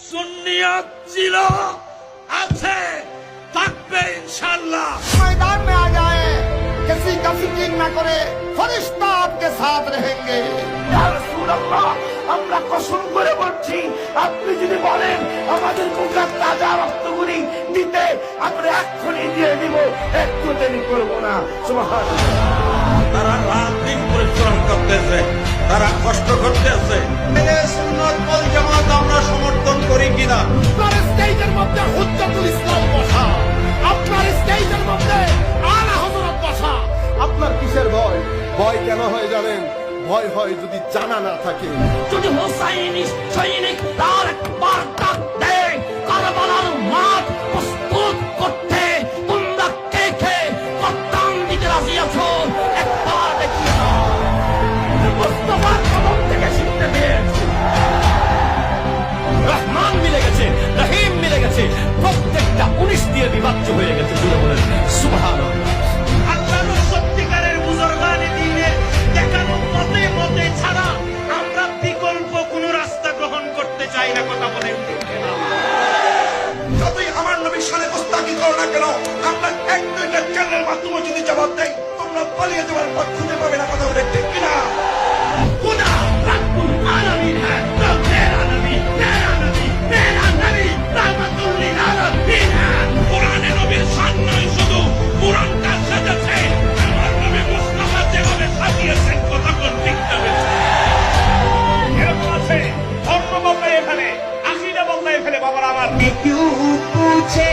সুন্নিয়ত ছিল, আছে, থাকবে ইনশাআল্লাহ। मैदान में आ जाए, किसी का फिक्र न करे, फरिश्ता आपके साथ रहेंगे। ইয়া রাসূলুল্লাহ, আমরা কসম করে বলছি, আপনি যদি বলেন আমাদের মুখে তাজা রক্তগুলি দিতে, আমরা এক্ষুনি দিয়ে দিব, একটু দেরি করবো না। সুবহানাল্লাহ। তারা রাত দিন পরিশ্রম করতেছে, তারা কষ্ট করতেছে। সুন্নাত ওয়াল জামাত আমরা সমর্থন করি কিনা? আপনার স্টেজের মধ্যে হুজ্জাতুল ইসলাম বসা, আপনার স্টেজের মধ্যে আলা হযরত বসা। আপনার কিসের ভয়? ভয় কেন হয় জানেন? ভয় হয় যদি জানা না থাকে। যদি হোসাইনি সৈনিক তার একবার ডাক দেয়, কারবালার মাঠ প্রস্তুত করতে তোমরা কে কে কপ্তান দিতে রাজি আছো, একবার দেখিয়ে দাও। মুস্তাফার কদম থেকে শিখতে পেরেছি। রহমান মিলে গেছে, রহিম মিলে গেছে, প্রত্যেকটা 19 দিয়ে বিভাজ্য হয়ে গেছে। জুড়ে বলেন সুবহানাল্লাহ। আল্লাহর সত্যিকারের বুজুর্গানে দিনে দেখানো পথে পথে ছাড়া আমরা বিকল্প কোন রাস্তা গ্রহণ করতে চাই না। কথা বলেন ঠিক না? যতই আমার নবীর সামনে গোস্তাকি করো না কেন, আমরা এক দুইটা চ্যানেলের মাধ্যমে যদি জবাব দেই, তোমরা পালিয়ে যাওয়ার পথ খুঁজে পাবে না। কথা বলে ঠিক কিনা? खुदा रब्बुल आलमीन है, तो मेरा नबी, मेरा नबी रहमतुल लिल आलमीन है। কুরআনে নবীর শান নয় শুধু, কুরআনটা সাজাচ্ছে আমার নবী মুস্তাফা যেভাবে সাজিয়েছেন। কথা কোন ঠিক যাবে? এরকম আছে ধর্ম বদলায় ফেলে, আকীদা বদলায় ফেলে। বাবার আমার क्यों पूछे